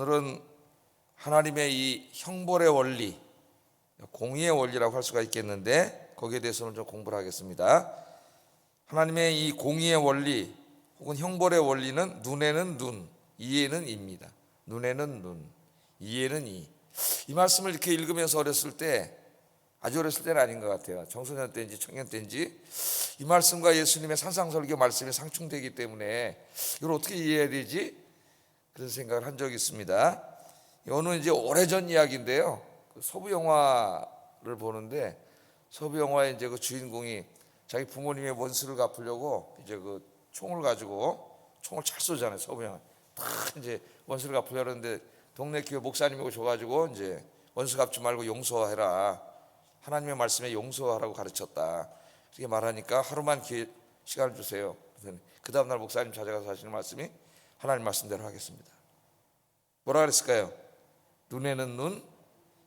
오늘은 하나님의 이 형벌의 원리, 공의의 원리라고 할 수가 있겠는데 거기에 대해서는 좀 공부를 하겠습니다. 하나님의 이 공의의 원리 혹은 형벌의 원리는 눈에는 눈, 이에는 이입니다. 눈에는 눈, 이에는 이. 이 말씀을 이렇게 읽으면서 어렸을 때, 아주 어렸을 때는 아닌 것 같아요. 청소년 때인지 청년 때인지 이 말씀과 예수님의 산상설교 말씀이 상충되기 때문에 이걸 어떻게 이해해야 되지? 그런 생각을 한 적이 있습니다. 이거는 이제 오래전 이야기인데요. 서부 영화를 보는데 서부 영화에 이제 그 주인공이 자기 부모님의 원수를 갚으려고 이제 그 총을 가지고 총을 잘 쏘잖아요. 서부 영화 다 이제 원수를 갚으려고 하는데 동네 교회 목사님이 오셔가지고 이제 원수 갚지 말고 용서해라. 하나님의 말씀에 용서하라고 가르쳤다. 이렇게 말하니까 하루만 시간을 주세요. 그 다음날 목사님 찾아가서 하시는 말씀이 하나님 말씀대로 하겠습니다. 뭐라 그랬을까요? 눈에는 눈,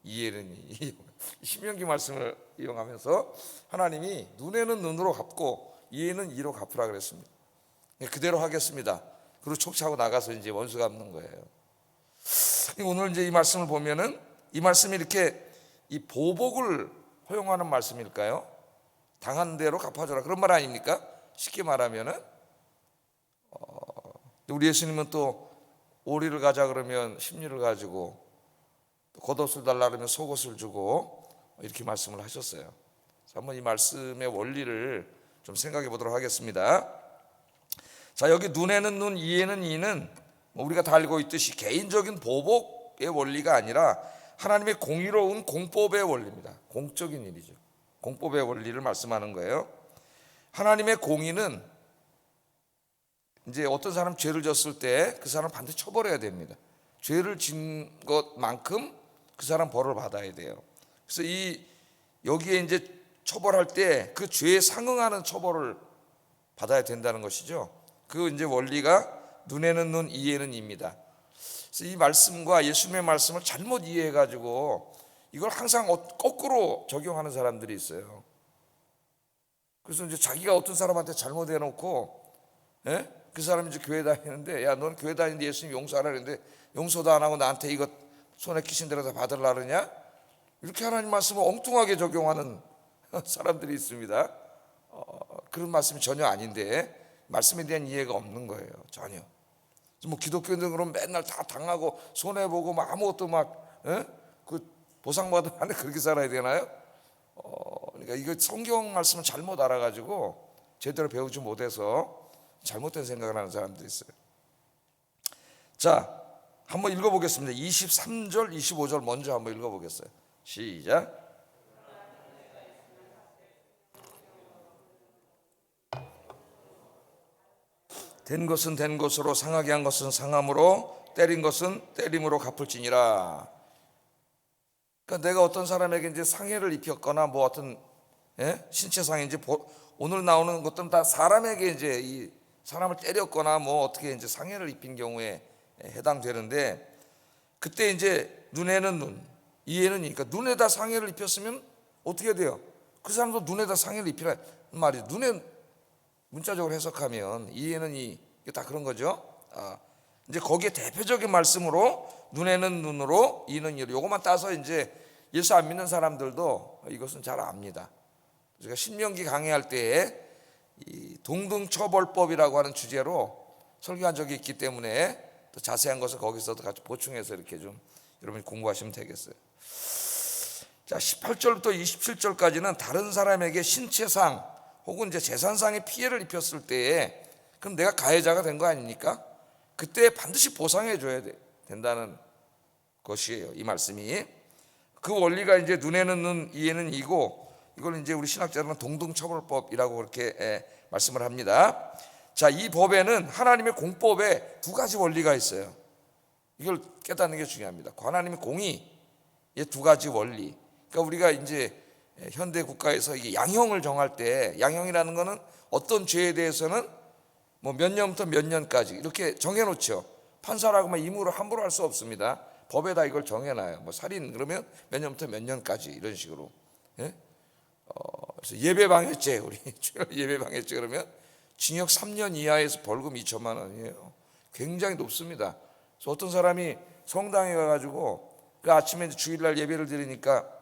이에는 이. 신명기 말씀을 이용하면서 하나님이 눈에는 눈으로 갚고 이에는 이로 갚으라 그랬습니다. 그대로 하겠습니다. 그리고 촉차고 나가서 이제 원수 갚는 거예요. 오늘 이제 이 말씀을 보면은 이 말씀이 이렇게 이 보복을 허용하는 말씀일까요? 당한 대로 갚아줘라 그런 말 아닙니까? 쉽게 말하면은 우리 예수님은 또 오리를 가자 그러면 십리를 가지고 겉옷을 달라 그러면 속옷을 주고 이렇게 말씀을 하셨어요. 한번 이 말씀의 원리를 좀 생각해 보도록 하겠습니다. 자, 여기 눈에는 눈, 이에는 이는 우리가 다 알고 있듯이 개인적인 보복의 원리가 아니라 하나님의 공의로운 공법의 원리입니다. 공적인 일이죠. 공법의 원리를 말씀하는 거예요. 하나님의 공의는 이제 어떤 사람 죄를 졌을 때 그 사람 반드시 처벌해야 됩니다. 죄를 진 것만큼 그 사람 벌을 받아야 돼요. 그래서 여기에 이제 처벌할 때 그 죄에 상응하는 처벌을 받아야 된다는 것이죠. 그 이제 원리가 눈에는 눈, 이에는 이입니다. 그래서 이 말씀과 예수님의 말씀을 잘못 이해해가지고 이걸 항상 거꾸로 적용하는 사람들이 있어요. 그래서 이제 자기가 어떤 사람한테 잘못해놓고, 그 사람이 이제 교회 다니는데, 야, 넌 교회 다니는데 예수님 용서하라 그랬는데 용서도 안 하고 나한테 이거 손에 끼신 대로 다 받으려고 그러냐? 이렇게 하나님 말씀을 엉뚱하게 적용하는 사람들이 있습니다. 그런 말씀이 전혀 아닌데 말씀에 대한 이해가 없는 거예요. 전혀. 뭐 기독교인들은 그럼 맨날 다 당하고 손해보고 막 아무것도 그 보상받으면 그렇게 살아야 되나요? 그러니까 이거 성경 말씀을 잘못 알아가지고 제대로 배우지 못해서 잘못된 생각을 하는 사람들이 있어요. 자, 한번 읽어보겠습니다. 23절, 25절 먼저 한번 읽어보겠어요. 시작. 된 것은 된 것으로, 상하게 한 것은 상함으로, 때린 것은 때림으로 갚을지니라. 그러니까 내가 어떤 사람에게 이제 상해를 입혔거나 뭐 어떤 신체상인지 오늘 나오는 것들은 다 사람에게 이제 이 사람을 때렸거나 뭐 어떻게 이제 상해를 입힌 경우에 해당되는데, 그때 이제 눈에는 눈, 이에는 이. 그러니까 눈에다 상해를 입혔으면 어떻게 돼요? 그 사람도 눈에다 상해를 입히란 말이 눈에 문자적으로 해석하면 이에는 이, 이게 다 그런 거죠. 이제 거기에 대표적인 말씀으로 눈에는 눈으로, 이는 이로, 요것만 따서 이제 예수 안 믿는 사람들도 이것은 잘 압니다. 제가 신명기 강의할 때에 이 동등처벌법이라고 하는 주제로 설교한 적이 있기 때문에 또 자세한 것을 거기서도 같이 보충해서 이렇게 좀 여러분이 공부하시면 되겠어요. 자, 18절부터 27절까지는 다른 사람에게 신체상 혹은 이제 재산상의 피해를 입혔을 때에 그럼 내가 가해자가 된 거 아닙니까? 그때 반드시 보상해 줘야 된다는 것이에요. 이 말씀이. 그 원리가 이제 눈에는 눈, 이에는 이고, 이걸 이제 우리 신학자들은 동등처벌법이라고 그렇게 말씀을 합니다. 자, 이 법에는 하나님의 공법에 두 가지 원리가 있어요. 이걸 깨닫는 게 중요합니다. 하나님의 공의의 두 가지 원리. 그러니까 우리가 이제 현대 국가에서 이게 양형을 정할 때, 양형이라는 거는 어떤 죄에 대해서는 뭐 몇 년부터 몇 년까지 이렇게 정해놓죠. 판사라고 막 임의로 함부로 할 수 없습니다. 법에다 이걸 정해놔요. 뭐 살인 그러면 몇 년부터 몇 년까지 이런 식으로. 그래서 예배방해죄, 우리 예배방해죄 그러면 징역 3년 이하에서 벌금 2천만 원이에요. 굉장히 높습니다. 그래서 어떤 사람이 성당에 가가지고 그 아침에 이제 주일날 예배를 드리니까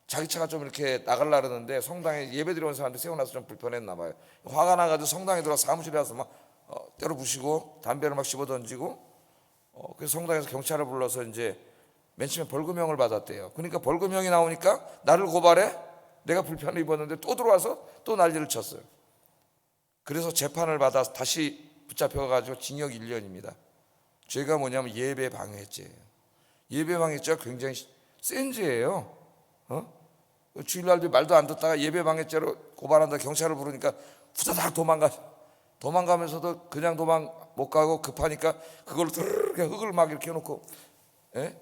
자기 차가 좀 이렇게 나가려 그러는데 성당에 예배 드리는 사람들 세워놔서 좀 불편했나 봐요. 화가 나가지고 성당에 들어가 사무실에 와서 막 때려 부시고 담배를 막 씹어 던지고 그래서 성당에서 경찰을 불러서 이제 맨 처음에 벌금형을 받았대요. 그러니까 벌금형이 나오니까 나를 고발해? 내가 불편을 입었는데 또 들어와서 또 난리를 쳤어요. 그래서 재판을 받아서 다시 붙잡혀가지고 징역 1년입니다. 죄가 뭐냐면 예배 방해죄예요. 예배 방해죄가 굉장히 센 죄예요. 주일날도 말도 안 듣다가 예배 방해죄로 고발한다 경찰을 부르니까 후다닥 도망가면서도 그냥 도망 못 가고 급하니까 그걸로 이렇게 흙을 막 이렇게 해놓고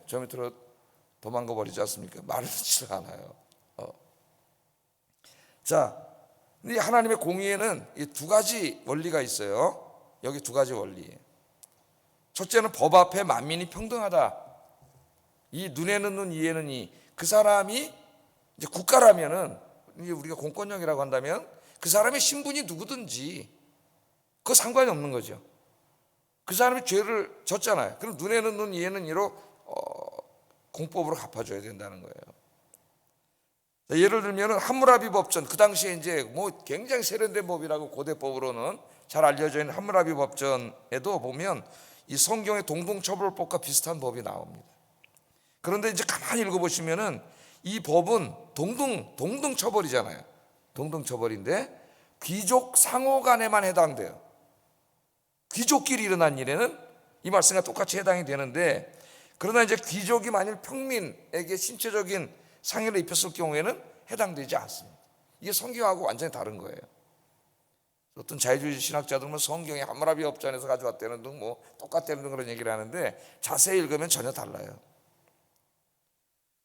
저 밑으로 도망가 버리지 않습니까? 말을 듣지도 않아요. 자, 이 하나님의 공의에는 이 두 가지 원리가 있어요. 여기 두 가지 원리. 첫째는 법 앞에 만민이 평등하다. 이 눈에는 눈, 이에는 이. 그 사람이 이제 국가라면은 이제 우리가 공권력이라고 한다면 그 사람의 신분이 누구든지 그거 상관이 없는 거죠. 그 사람이 죄를 졌잖아요. 그럼 눈에는 눈, 이에는 이로 공법으로 갚아줘야 된다는 거예요. 예를 들면 함무라비 법전, 그 당시에 이제 뭐 굉장히 세련된 법이라고 고대법으로는 잘 알려져 있는 함무라비 법전에도 보면 이 성경의 동등처벌법과 비슷한 법이 나옵니다. 그런데 이제 가만히 읽어보시면은 이 법은 동등처벌이잖아요. 동등처벌인데 귀족 상호 간에만 해당돼요. 귀족끼리 일어난 일에는 이 말씀과 똑같이 해당이 되는데, 그러나 이제 귀족이 만일 평민에게 신체적인 상해를 입혔을 경우에는 해당되지 않습니다. 이게 성경하고 완전히 다른 거예요. 어떤 자유주의 신학자들은 성경이 함무라비 법전에서 가져왔다는 등 뭐 똑같다는 등 그런 얘기를 하는데 자세히 읽으면 전혀 달라요.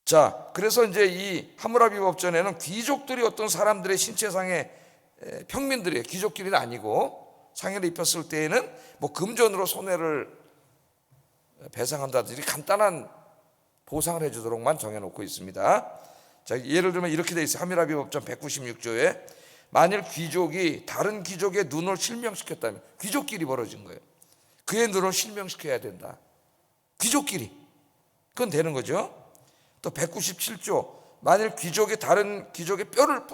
자, 그래서 이제 이 함무라비 법전에는 귀족들이 어떤 사람들의 신체상해, 평민들의 귀족끼리는 아니고 상해를 입혔을 때에는 뭐 금전으로 손해를 배상한다든지 간단한 보상을 해주도록만 정해놓고 있습니다. 자, 예를 들면 이렇게 돼 있어요. 함무라비 법전 196조에 만일 귀족이 다른 귀족의 눈을 실명시켰다면, 귀족끼리 벌어진 거예요. 그의 눈을 실명시켜야 된다. 귀족끼리. 그건 되는 거죠. 또 197조 만일 귀족이 다른 귀족의 뼈를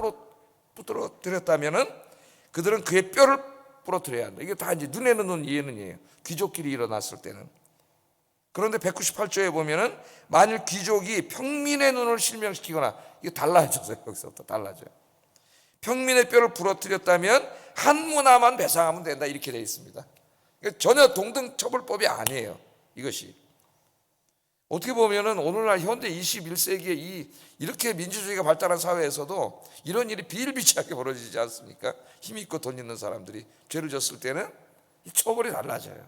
부러뜨렸다면은 그들은 그의 뼈를 부러뜨려야 한다. 이게 다 이제 눈에는 눈, 이에는 이에요. 귀족끼리 일어났을 때는. 그런데 198조에 보면은 만일 귀족이 평민의 눈을 실명시키거나, 이게 달라져요. 여기서부터 달라져요. 평민의 뼈를 부러뜨렸다면 한 문화만 배상하면 된다, 이렇게 되어 있습니다. 그러니까 전혀 동등처벌법이 아니에요. 이것이 어떻게 보면은 오늘날 현대 21세기에 이렇게 민주주의가 발달한 사회에서도 이런 일이 비일비재하게 벌어지지 않습니까? 힘 있고 돈 있는 사람들이 죄를 졌을 때는 이 처벌이 달라져요.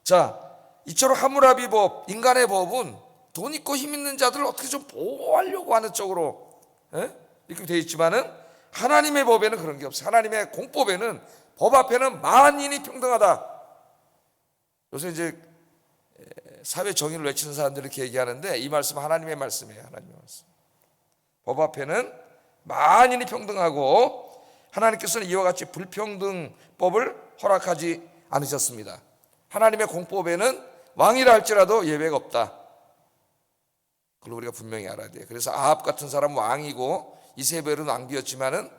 자, 이처럼 함무라비 법, 인간의 법은 돈 있고 힘 있는 자들을 어떻게 좀 보호하려고 하는 쪽으로 이렇게 되어 있지만은 하나님의 법에는 그런 게 없어요. 하나님의 공법에는 법 앞에는 만인이 평등하다. 요새 이제 사회 정의를 외치는 사람들이 이렇게 얘기하는데 이 말씀은 하나님의 말씀이에요. 하나님의 말씀. 법 앞에는 만인이 평등하고 하나님께서는 이와 같이 불평등법을 허락하지 않으셨습니다. 하나님의 공법에는 왕이라 할지라도 예외가 없다. 그걸 우리가 분명히 알아야 돼요. 그래서 아합 같은 사람은 왕이고 이세벨은 왕비였지만은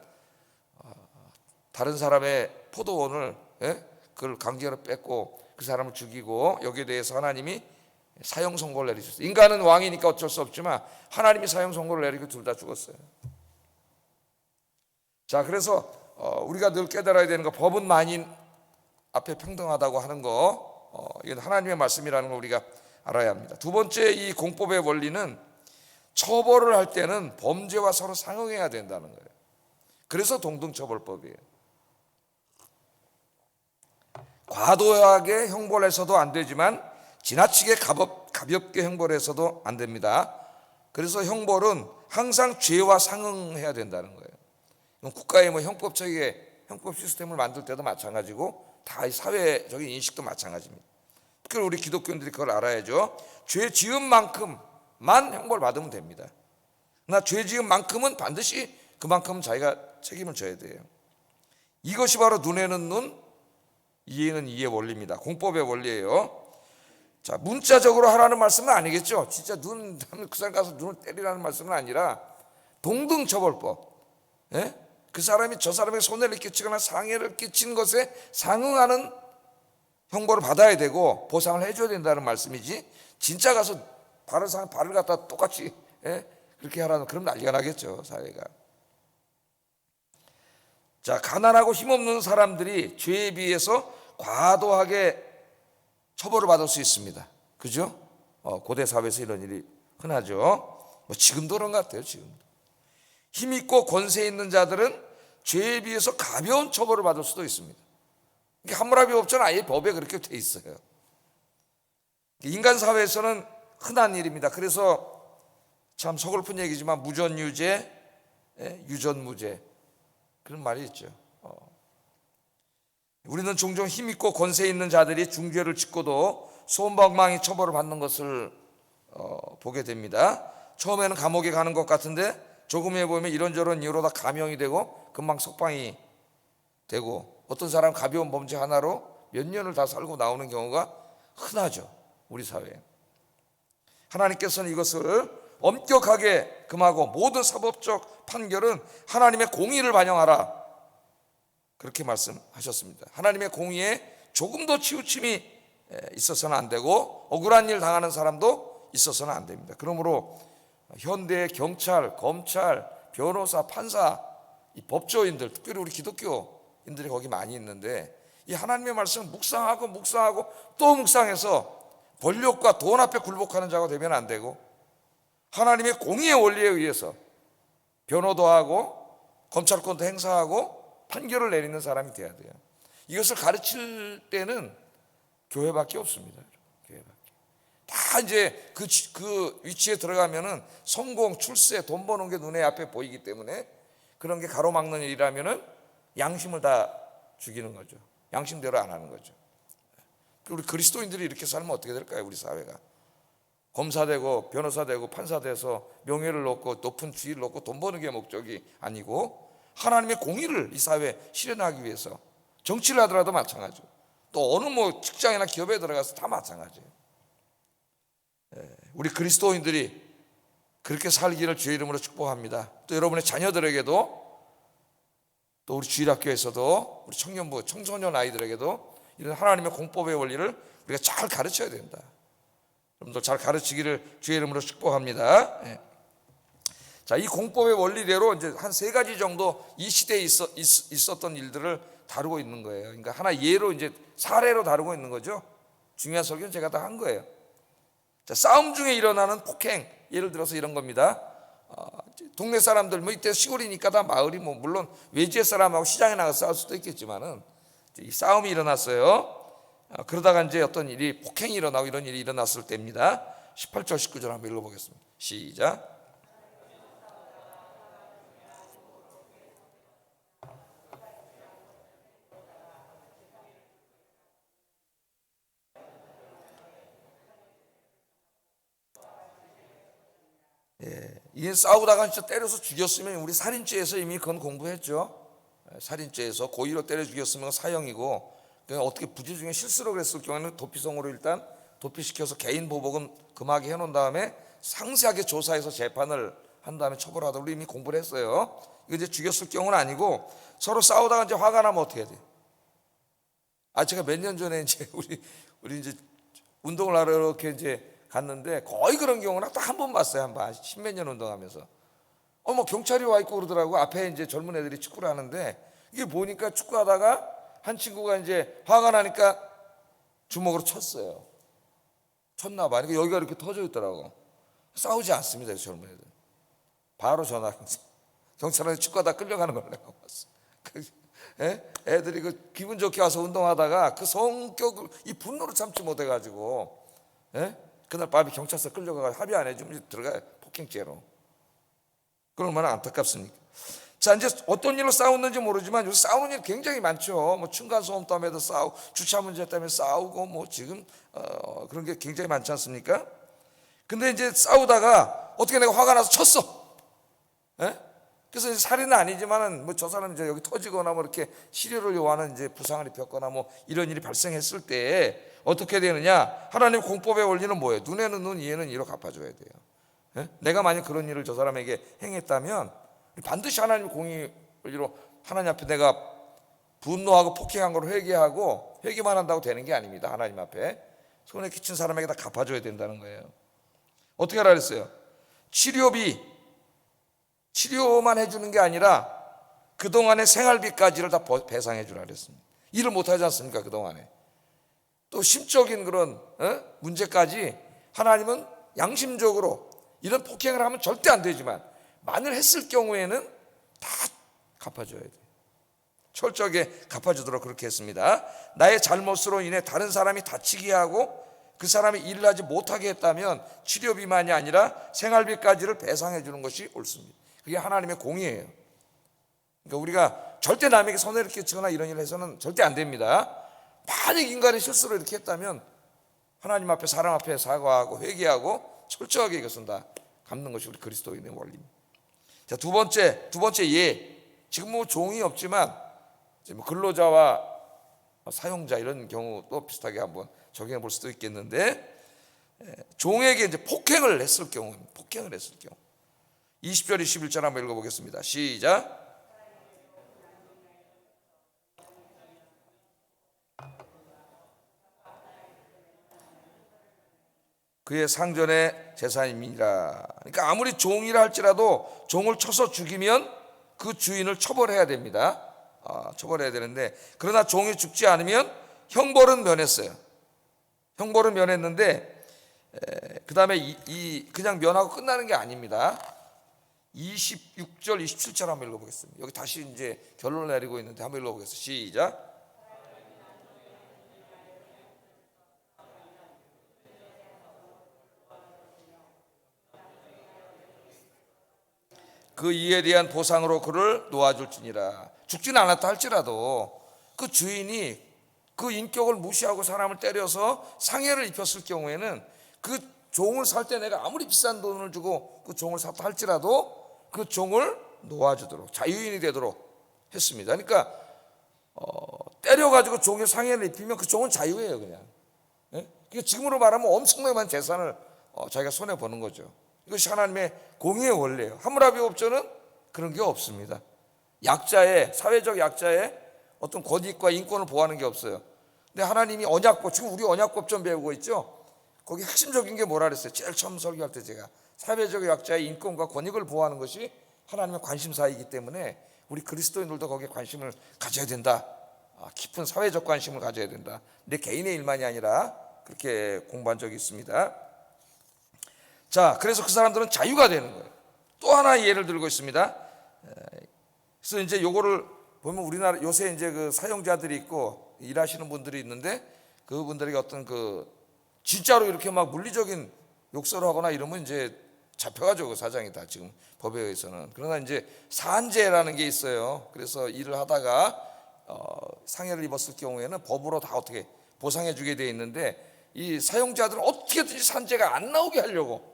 다른 사람의 포도원을 그걸 강제로 뺏고 그 사람을 죽이고, 여기에 대해서 하나님이 사형 선고를 내리셨어요. 인간은 왕이니까 어쩔 수 없지만 하나님이 사형 선고를 내리고 둘 다 죽었어요. 자, 그래서 우리가 늘 깨달아야 되는 거, 법은 만인 앞에 평등하다고 하는 거, 이건 하나님의 말씀이라는 걸 우리가 알아야 합니다. 두 번째, 이 공법의 원리는 처벌을 할 때는 범죄와 서로 상응해야 된다는 거예요. 그래서 동등처벌법이에요. 과도하게 형벌을 해서도 안 되지만 지나치게 가볍게 형벌을 해서도 안 됩니다. 그래서 형벌은 항상 죄와 상응해야 된다는 거예요. 국가의 뭐 형법 시스템을 만들 때도 마찬가지고 다 사회적인 인식도 마찬가지입니다. 특히 우리 기독교인들이 그걸 알아야죠. 죄 지은 만큼만 형벌 받으면 됩니다. 그러나 죄 지은 만큼은 반드시 그만큼 자기가 책임을 져야 돼요. 이것이 바로 눈에는 눈, 이해는 이해 원리입니다. 공법의 원리예요. 자, 문자적으로 하라는 말씀은 아니겠죠. 진짜 그 사람 가서 눈을 때리라는 말씀은 아니라 동등 처벌법. 예? 그 사람이 저 사람에게 손해를 끼치거나 상해를 끼친 것에 상응하는 형벌을 받아야 되고 보상을 해줘야 된다는 말씀이지, 진짜 가서 발을 갖다 똑같이 그렇게 하라는, 그럼 난리가 나겠죠, 사회가. 자, 가난하고 힘없는 사람들이 죄에 비해서 과도하게 처벌을 받을 수 있습니다. 그죠? 고대 사회에서 이런 일이 흔하죠. 뭐 지금도 그런 것 같아요. 지금도. 힘있고 권세 있는 자들은 죄에 비해서 가벼운 처벌을 받을 수도 있습니다. 하무라비 법조는 아예 법에 그렇게 돼 있어요. 인간 사회에서는 흔한 일입니다. 그래서 참 서글픈 얘기지만 무전유죄, 유전무죄, 그런 말이 있죠. 우리는 종종 힘있고 권세 있는 자들이 중죄를 짓고도 소망이 처벌을 받는 것을 보게 됩니다. 처음에는 감옥에 가는 것 같은데 조금 해보면 이런저런 이유로 다 감형이 되고 금방 석방이 되고, 어떤 사람 가벼운 범죄 하나로 몇 년을 다 살고 나오는 경우가 흔하죠, 우리 사회에. 하나님께서는 이것을 엄격하게 금하고 모든 사법적 판결은 하나님의 공의를 반영하라, 그렇게 말씀하셨습니다. 하나님의 공의에 조금도 치우침이 있어서는 안 되고 억울한 일 당하는 사람도 있어서는 안 됩니다. 그러므로 현대의 경찰, 검찰, 변호사, 판사, 이 법조인들, 특별히 우리 기독교인들이 거기 많이 있는데, 이 하나님의 말씀을 묵상하고 또 묵상해서 권력과 돈 앞에 굴복하는 자가 되면 안 되고, 하나님의 공의의 원리에 의해서 변호도 하고 검찰권도 행사하고 판결을 내리는 사람이 돼야 돼요. 이것을 가르칠 때는 교회밖에 없습니다. 교회밖에. 다 이제 그 위치에 들어가면은 성공, 출세, 돈 버는 게 눈에 앞에 보이기 때문에 그런 게 가로막는 일이라면은 양심을 다 죽이는 거죠. 양심대로 안 하는 거죠. 우리 그리스도인들이 이렇게 살면 어떻게 될까요? 우리 사회가 검사 되고 변호사 되고 판사 돼서 명예를 얻고 높은 지위를 얻고 돈 버는 게 목적이 아니고 하나님의 공의를 이 사회에 실현하기 위해서, 정치를 하더라도 마찬가지고 또 어느 뭐 직장이나 기업에 들어가서 다 마찬가지예요. 우리 그리스도인들이 그렇게 살기를 주의 이름으로 축복합니다. 또 여러분의 자녀들에게도, 또 우리 주일학교에서도 우리 청년부, 청소년 아이들에게도 이런 하나님의 공법의 원리를 우리가 잘 가르쳐야 된다. 여러분들 잘 가르치기를 주의 이름으로 축복합니다. 자, 이 공법의 원리대로 이제 한 3가지 정도 이 시대에 있었던 일들을 다루고 있는 거예요. 그러니까 하나 예로, 이제 사례로 다루고 있는 거죠. 중요한 설교는 제가 다 한 거예요. 자, 싸움 중에 일어나는 폭행, 예를 들어서 이런 겁니다. 동네 사람들, 뭐 이때 시골이니까 다 마을이 뭐 물론 외지의 사람하고 시장에 나가서 싸울 수도 있겠지만은 이 싸움이 일어났어요. 그러다가 이제 어떤 일이, 폭행이 일어나고 이런 일이 일어났을 때입니다. 18절 19절 한번 읽어보겠습니다. 시작. 이게 싸우다가 진짜 때려서 죽였으면 우리 살인죄에서 이미 그건 공부했죠. 살인죄에서 고의로 때려 죽였으면 사형이고, 어떻게 부지 중에 실수로 그랬을 경우에는 도피성으로 일단 도피시켜서 개인 보복은 금하게 해놓은 다음에 상세하게 조사해서 재판을 한 다음에 처벌하도록 이미 공부를 했어요. 이거 이제 죽였을 경우는 아니고, 서로 싸우다가 이제 화가 나면 어떻게 해야 돼요? 제가 몇 년 전에 이제 우리 이제 운동을 하러 이렇게 이제 갔는데 거의 그런 경우는 딱 한 번 봤어요. 한 번, 10몇 년 운동하면서. 뭐 경찰이 와 있고 그러더라고. 앞에 이제 젊은 애들이 축구를 하는데, 이게 보니까 축구하다가 한 친구가 이제 화가 나니까 주먹으로 쳤어요. 쳤나 봐. 그러니까 여기가 이렇게 터져 있더라고. 싸우지 않습니다, 젊은 애들. 바로 전화. 경찰한테 축구하다 끌려가는 걸 내가 봤어. 애들이 그 기분 좋게 와서 운동하다가 그 성격을, 이 분노를 참지 못해가지고, 그날 밤에 경찰서 끌려가서 합의 안 해주면 들어가요. 폭행죄로. 그럼 얼마나 안타깝습니까? 자, 이제 어떤 일로 싸웠는지 모르지만 요새 싸우는 일 굉장히 많죠. 뭐 층간소음 때문에도 싸우고, 주차 문제 때문에 싸우고, 뭐 지금 그런 게 굉장히 많지 않습니까? 근데 이제 싸우다가 어떻게 내가 화가 나서 쳤어. 그래서 이제 살인은 아니지만은 뭐 저 사람이 이제 여기 터지거나 뭐 이렇게 치료를 요하는 이제 부상을 입혔거나 뭐 이런 일이 발생했을 때 어떻게 되느냐? 하나님 공법의 원리는 뭐예요? 눈에는 눈, 이에는 이로 갚아줘야 돼요. 예? 내가 만약 그런 일을 저 사람에게 행했다면 반드시 하나님 공의 원리로 하나님 앞에 내가 분노하고 폭행한 걸 회개하고 회개만 한다고 되는 게 아닙니다. 하나님 앞에 손에 끼친 사람에게 다 갚아줘야 된다는 거예요. 어떻게 하라 그랬어요? 치료만 해주는 게 아니라 그동안의 생활비까지를 다 배상해 주라 그랬습니다. 일을 못하지 않습니까? 그동안에 또 심적인 그런 문제까지 하나님은 양심적으로 이런 폭행을 하면 절대 안 되지만 만일 했을 경우에는 다 갚아줘야 돼요. 철저하게 갚아주도록 그렇게 했습니다. 나의 잘못으로 인해 다른 사람이 다치게 하고 그 사람이 일을 하지 못하게 했다면 치료비만이 아니라 생활비까지를 배상해 주는 것이 옳습니다. 그게 하나님의 공의예요. 그러니까 우리가 절대 남에게 손해를 끼치거나 이런 일을 해서는 절대 안 됩니다. 만약 인간의 실수로 이렇게 했다면 하나님 앞에 사람 앞에 사과하고 회개하고 철저하게 이것은 다 갚는 것이 우리 그리스도인의 원리입니다. 자, 두 번째 예. 지금 뭐 종이 없지만 근로자와 사용자 이런 경우도 비슷하게 한번 적용해 볼 수도 있겠는데, 종에게 이제 폭행을 했을 경우 20절 21절 한번 읽어보겠습니다. 시작. 그의 상전의 재산임이니라. 그러니까 아무리 종이라 할지라도 종을 쳐서 죽이면 그 주인을 처벌해야 됩니다. 처벌해야 되는데, 그러나 종이 죽지 않으면 형벌은 면했어요. 형벌은 면했는데 그 다음에 그냥 면하고 끝나는 게 아닙니다. 26절 27절 한번 읽어보겠습니다. 여기 다시 이제 결론을 내리고 있는데 한번 읽어보겠습니다. 시작. 그 이에 대한 보상으로 그를 놓아줄지니라. 죽지는 않았다 할지라도 그 주인이 그 인격을 무시하고 사람을 때려서 상해를 입혔을 경우에는 그 종을 살 때 내가 아무리 비싼 돈을 주고 그 종을 샀다 할지라도 그 종을 놓아주도록 자유인이 되도록 했습니다. 그러니까 때려가지고 종에 상해를 입히면 그 종은 자유예요, 그냥. 예? 그러니까 지금으로 말하면 엄청나게 많은 재산을 자기가 손해 보는 거죠. 이것이 하나님의 공의의 원리예요. 하므라비 법전은 그런 게 없습니다. 사회적 약자의 어떤 권익과 인권을 보호하는 게 없어요. 근데 하나님이 언약법, 지금 우리 언약법전 배우고 있죠. 거기 핵심적인 게 뭐라 그랬어요? 제일 처음 설교할 때 제가 사회적 약자의 인권과 권익을 보호하는 것이 하나님의 관심사이기 때문에 우리 그리스도인들도 거기에 관심을 가져야 된다. 깊은 사회적 관심을 가져야 된다. 내 개인의 일만이 아니라 그렇게 공부한 적이 있습니다. 자, 그래서 그 사람들은 자유가 되는 거예요. 또 하나의 예를 들고 있습니다. 그래서 이제 요거를 보면 우리나라 요새 이제 그 사용자들이 있고 일하시는 분들이 있는데 그분들에게 어떤 진짜로 이렇게 막 물리적인 욕설을 하거나 이러면 이제 잡혀가지고 그 사장이 다 지금 법에 의해서는. 그러나 이제 사한제라는 게 있어요. 그래서 일을 하다가 상해를 입었을 경우에는 법으로 다 어떻게 보상해 주게 돼 있는데 이 사용자들은 어떻게든지 산재가 안 나오게 하려고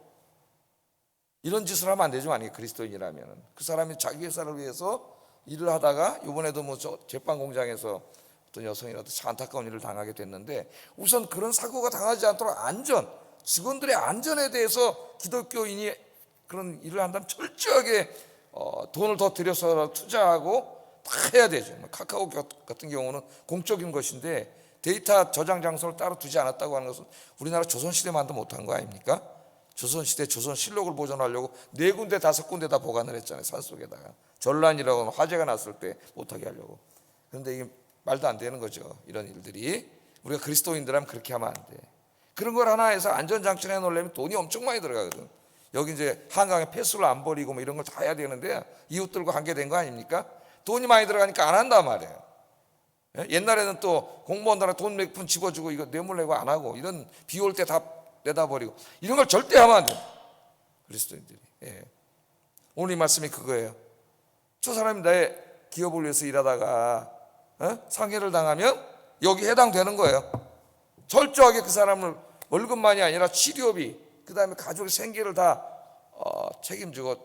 이런 짓을 하면 안 되죠. 만약에 그리스도인이라면 그 사람이 자기 회사를 위해서 일을 하다가 이번에도 뭐 제빵 공장에서 어떤 여성이라도 참 안타까운 일을 당하게 됐는데 우선 그런 사고가 당하지 않도록 직원들의 안전에 대해서 기독교인이 그런 일을 한다면 철저하게 돈을 더 들여서 투자하고 다 해야 되죠. 카카오 같은 경우는 공적인 것인데 데이터 저장 장소를 따로 두지 않았다고 하는 것은 우리나라 조선시대만도 못한 거 아닙니까? 조선시대 조선실록을 보존하려고 4군데 5군데 다 보관을 했잖아요. 산속에다가 전란이라고 화재가 났을 때 못하게 하려고. 그런데 이게 말도 안 되는 거죠. 이런 일들이. 우리가 그리스도인들하면 그렇게 하면 안 돼. 그런 걸 하나 해서 안전장치를 해놓으려면 돈이 엄청 많이 들어가거든. 여기 이제 한강에 폐수를 안 버리고 뭐 이런 걸 다 해야 되는데 이웃들과 관계된 거 아닙니까? 돈이 많이 들어가니까 안 한단 말이에요. 옛날에는 또 공무원들한테 돈 몇 푼 집어주고 이거 뇌물 내고 안 하고 이런 비 올 때 다 내다 버리고 이런 걸 절대 하면 안 돼. 그리스도인들이. 오늘 이 말씀이 그거예요. 저 사람이 나의 기업을 위해서 일하다가 상해를 당하면 여기 해당되는 거예요. 철저하게 그 사람을 월급만이 아니라 치료비, 그 다음에 가족의 생계를 다 책임지고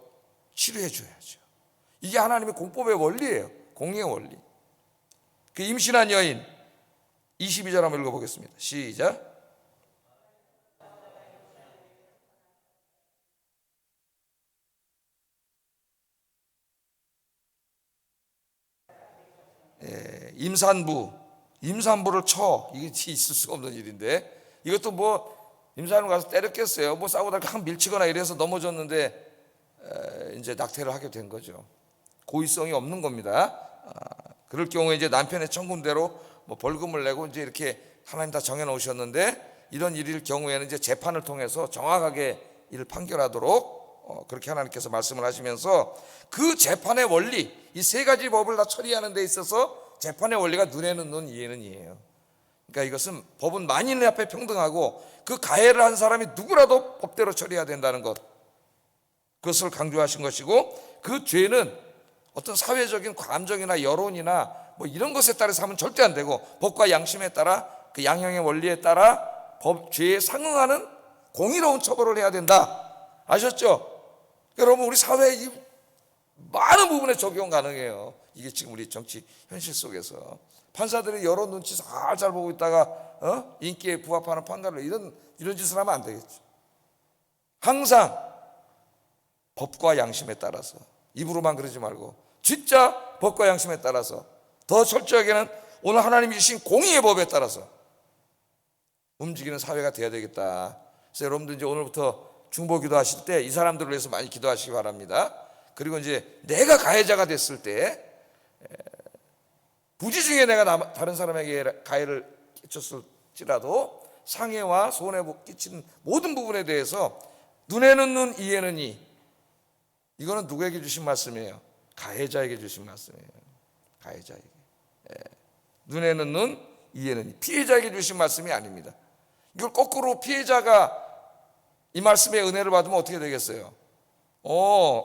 치료해 줘야죠. 이게 하나님의 공법의 원리예요. 공의의 원리. 그 임신한 여인 22절 한번 읽어보겠습니다. 시작. 임산부를 쳐, 이게 있을 수가 없는 일인데, 이것도 뭐 임산부 가서 때렸겠어요. 뭐 싸우다가 한 밀치거나 이래서 넘어졌는데 이제 낙태를 하게 된 거죠. 고의성이 없는 겁니다. 그럴 경우에 이제 남편의 청구대로 뭐 벌금을 내고 이제 이렇게 하나님 다 정해 놓으셨는데, 이런 일일 경우에는 이제 재판을 통해서 정확하게 이를 판결하도록 그렇게 하나님께서 말씀을 하시면서, 그 재판의 원리, 이 세 가지 법을 다 처리하는 데 있어서 재판의 원리가 눈에는 눈, 이에는 이에요. 그러니까 이것은 법은 만인의 앞에 평등하고, 그 가해를 한 사람이 누구라도 법대로 처리해야 된다는 것, 그것을 강조하신 것이고, 그 죄는 어떤 사회적인 감정이나 여론이나 뭐 이런 것에 따라서 하면 절대 안 되고, 법과 양심에 따라, 그 양형의 원리에 따라 죄에 상응하는 공의로운 처벌을 해야 된다. 아셨죠? 여러분, 우리 사회의 이 많은 부분에 적용 가능해요. 이게 지금 우리 정치 현실 속에서 판사들이 여론 눈치 살살 보고 있다가 인기에 부합하는 판단을 이런 짓을 하면 안 되겠죠. 항상 법과 양심에 따라서, 입으로만 그러지 말고 진짜 법과 양심에 따라서, 더 철저하게는 오늘 하나님이 주신 공의의 법에 따라서 움직이는 사회가 돼야 되겠다. 그래서 여러분들 이제 오늘부터 중보 기도하실 때 이 사람들을 위해서 많이 기도하시기 바랍니다. 그리고 이제 내가 가해자가 됐을 때, 부지 중에 내가 다른 사람에게 가해를 끼쳤을지라도 상해와 손해 끼치는 모든 부분에 대해서 눈에는 눈, 이에는 이. 이거는 누구에게 주신 말씀이에요? 가해자에게 주신 말씀이에요. 가해자에게. 눈에는 눈, 이에는 이. 피해자에게 주신 말씀이 아닙니다. 이걸 거꾸로 피해자가 이 말씀의 은혜를 받으면 어떻게 되겠어요?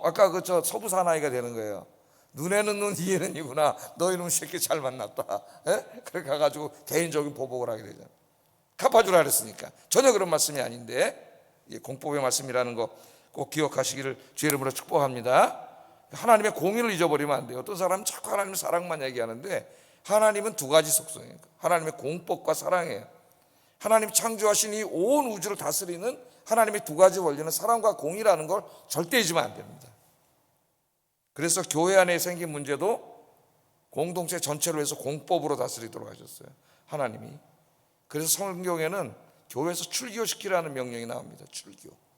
아까 저 서부 사나이가 되는 거예요. 눈에는 눈, 이에는 이구나. 너희 놈 새끼 잘 만났다. 그렇게 가가지고 개인적인 보복을 하게 되잖아요. 갚아주라 그랬으니까. 전혀 그런 말씀이 아닌데, 공법의 말씀이라는 거 꼭 기억하시기를 주의 이름으로 축복합니다. 하나님의 공의를 잊어버리면 안 돼요. 어떤 사람은 자꾸 하나님의 사랑만 얘기하는데, 하나님은 두 가지 속성이에요. 하나님의 공법과 사랑이에요. 하나님이 창조하신 이 온 우주를 다스리는 하나님의 두 가지 원리는 사랑과 공의라는 걸 절대 잊으면 안 됩니다. 그래서 교회 안에 생긴 문제도 공동체 전체를 위해서 공법으로 다스리도록 하셨어요, 하나님이. 그래서 성경에는 교회에서 출교시키라는 명령이 나옵니다. 출교.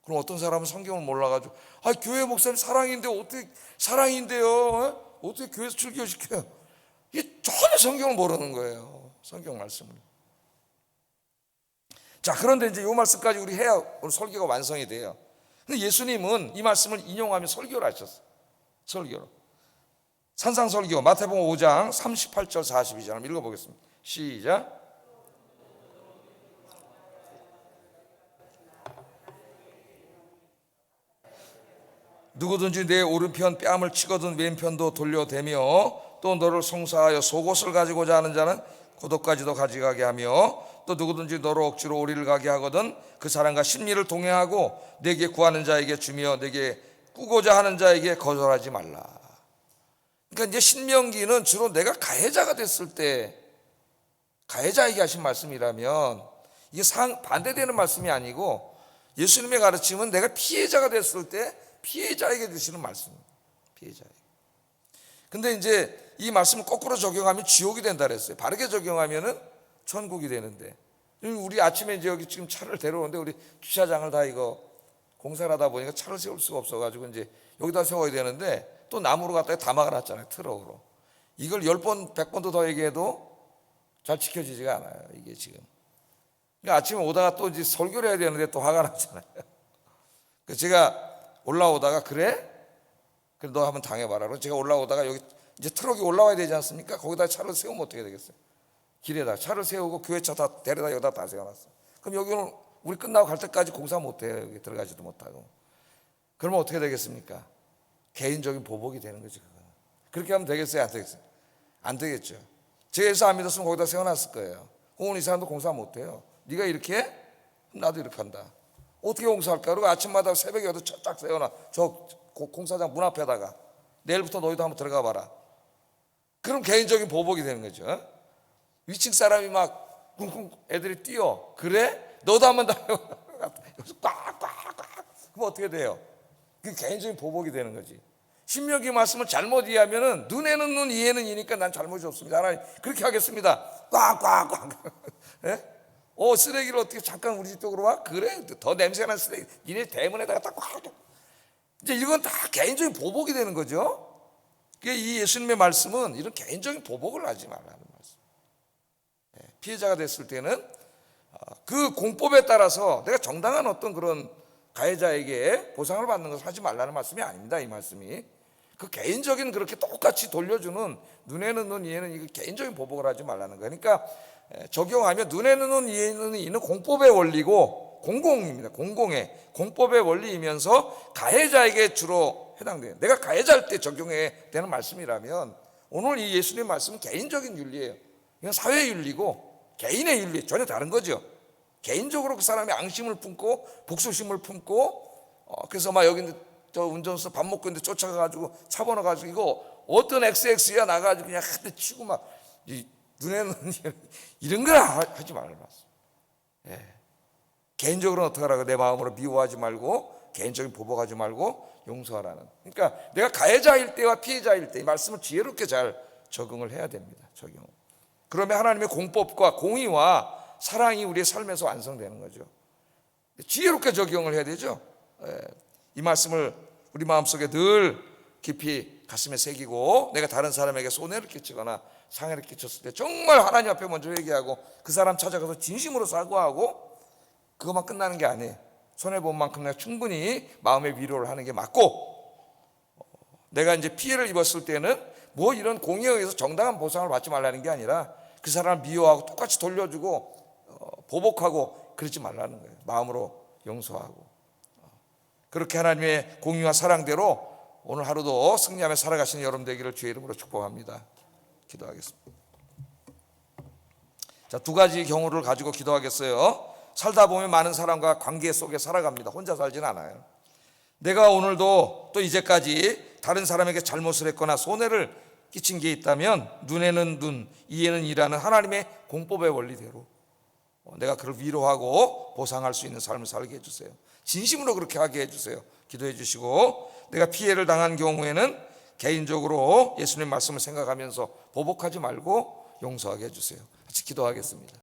그럼 어떤 사람은 성경을 몰라가지고, 교회 목사님 사랑인데 어떻게 사랑인데요? 어떻게 교회에서 출교시켜요? 이게 전혀 성경을 모르는 거예요. 성경 말씀을. 자, 그런데 이제 이 말씀까지 우리 해야 오늘 설교가 완성이 돼요. 근데 예수님은 이 말씀을 인용하며 설교를 하셨어요. 설교로. 산상설교 마태복음 5장 38절 42절 한번 읽어보겠습니다. 시작. 누구든지 내 오른편 뺨을 치거든 왼편도 돌려대며, 또 너를 송사하여 속옷을 가지고자 하는 자는 겉옷까지도 가져가게 하며, 또 누구든지 너로 억지로 오리를 가게 하거든 그 사람과 심리를 동행하고 내게 구하는 자에게 주며 내게 꾸고자 하는 자에게 거절하지 말라. 그러니까 이제 신명기는 주로 내가 가해자가 됐을 때 가해자에게 하신 말씀이라면, 이게 반대되는 말씀이 아니고, 예수님의 가르침은 내가 피해자가 됐을 때 피해자에게 주시는 말씀입니다. 피해자에게. 근데 이제 이 말씀을 거꾸로 적용하면 지옥이 된다 그랬어요. 바르게 적용하면은 천국이 되는데, 우리 아침에 이제 여기 지금 차를 데려오는데 우리 주차장을 다 이거 공사를 하다 보니까 차를 세울 수가 없어가지고 이제 여기다 세워야 되는데, 또 나무로 갖다가 다 막아놨잖아요, 트럭으로. 이걸 10번 100번도 더 얘기해도 잘 지켜지지가 않아요, 이게 지금. 그러니까 아침에 오다가 또 이제 설교를 해야 되는데 또 화가 나잖아요. 그래서 제가 올라오다가 그래 너 한번 당해봐라. 그래서 제가 올라오다가 여기 이제 트럭이 올라와야 되지 않습니까? 거기다 차를 세우면 어떻게 되겠어요? 길에다 차를 세우고 교회차 다 데려다 여기다 다 세워놨어. 그럼 여기는 우리 끝나고 갈 때까지 공사 못해요. 여기 들어가지도 못하고. 그러면 어떻게 되겠습니까? 개인적인 보복이 되는 거지. 그거. 그렇게 하면 되겠어요? 안 되겠어요? 안 되겠죠. 제 예수 안 믿었으면 거기다 세워놨을 거예요. 오늘 이 사람도 공사 못해요. 네가 이렇게 해? 나도 이렇게 한다. 어떻게 공사할까? 그리고 아침마다 새벽에 여기다 쫙 세워놔. 저 공사장 문 앞에다가 내일부터 너희도 한번 들어가 봐라. 그럼 개인적인 보복이 되는 거죠. 위층 사람이 막 쿵쿵 애들이 뛰어. 그래? 너도 한번 더. 여기서 꽉꽉꽉. 그럼 어떻게 돼요? 그게 개인적인 보복이 되는 거지. 신명기 말씀을 잘못 이해하면은 눈에는 눈, 이에는 이니까 난 잘못이 없습니다. 하나님 그렇게 하겠습니다. 꽉꽉꽉. 예? 쓰레기를 어떻게 잠깐 우리 집 쪽으로 와? 그래? 더 냄새나는 쓰레기. 니네 대문에다가 딱 꽉. 이제 이건 다 개인적인 보복이 되는 거죠. 이 예수님의 말씀은 이런 개인적인 보복을 하지 말라는 말씀. 피해자가 됐을 때는 그 공법에 따라서 내가 정당한 어떤 그런 가해자에게 보상을 받는 것을 하지 말라는 말씀이 아닙니다. 이 말씀이 그 개인적인 그렇게 똑같이 돌려주는 눈에는 눈, 이에는 이거 개인적인 보복을 하지 말라는 거예요. 그러니까 적용하면 눈에는 눈, 이에는 이는 공법의 원리고 공공입니다. 공공의 공법의 원리이면서 가해자에게 주로 해당돼요. 내가 가해자일 때 적용해야 되는 말씀이라면 오늘 이 예수님 말씀은 개인적인 윤리예요. 이건 사회 윤리고 개인의 윤리 전혀 다른 거죠. 개인적으로 그 사람이 앙심을 품고 복수심을 품고 그래서 막 여기 저 운전수 밥 먹고 있는데 쫓아가가지고 차 번호가지고 이거 어떤 XX야 나가지고 그냥 한 대 치고 막 눈에는 이런 걸 하지 말라. 예. 개인적으로는 어떻게 하라고? 내 마음으로 미워하지 말고 개인적인 보복하지 말고 용서하라는. 그러니까 내가 가해자일 때와 피해자일 때 이 말씀을 지혜롭게 잘 적응을 해야 됩니다. 적용. 그러면 하나님의 공법과 공의와 사랑이 우리의 삶에서 완성되는 거죠. 지혜롭게 적용을 해야 되죠. 이 말씀을 우리 마음속에 늘 깊이 가슴에 새기고 내가 다른 사람에게 손해를 끼치거나 상해를 끼쳤을 때 정말 하나님 앞에 먼저 회개하고 그 사람 찾아가서 진심으로 사과하고 그것만 끝나는 게 아니에요. 손해본 만큼 내가 충분히 마음의 위로를 하는 게 맞고 내가 이제 피해를 입었을 때는 뭐 이런 공의에 의해서 정당한 보상을 받지 말라는 게 아니라 그 사람을 미워하고 똑같이 돌려주고 보복하고 그러지 말라는 거예요. 마음으로 용서하고 그렇게 하나님의 공의와 사랑대로 오늘 하루도 승리하며 살아가시는 여러분 되기를 주의 이름으로 축복합니다. 기도하겠습니다. 자, 두 가지 경우를 가지고 기도하겠어요. 살다 보면 많은 사람과 관계 속에 살아갑니다. 혼자 살진 않아요. 내가 오늘도 또 이제까지 다른 사람에게 잘못을 했거나 손해를 끼친 게 있다면 눈에는 눈, 이에는 이라는 하나님의 공법의 원리대로 내가 그를 위로하고 보상할 수 있는 삶을 살게 해주세요. 진심으로 그렇게 하게 해주세요. 기도해 주시고 내가 피해를 당한 경우에는 개인적으로 예수님 말씀을 생각하면서 보복하지 말고 용서하게 해주세요. 같이 기도하겠습니다.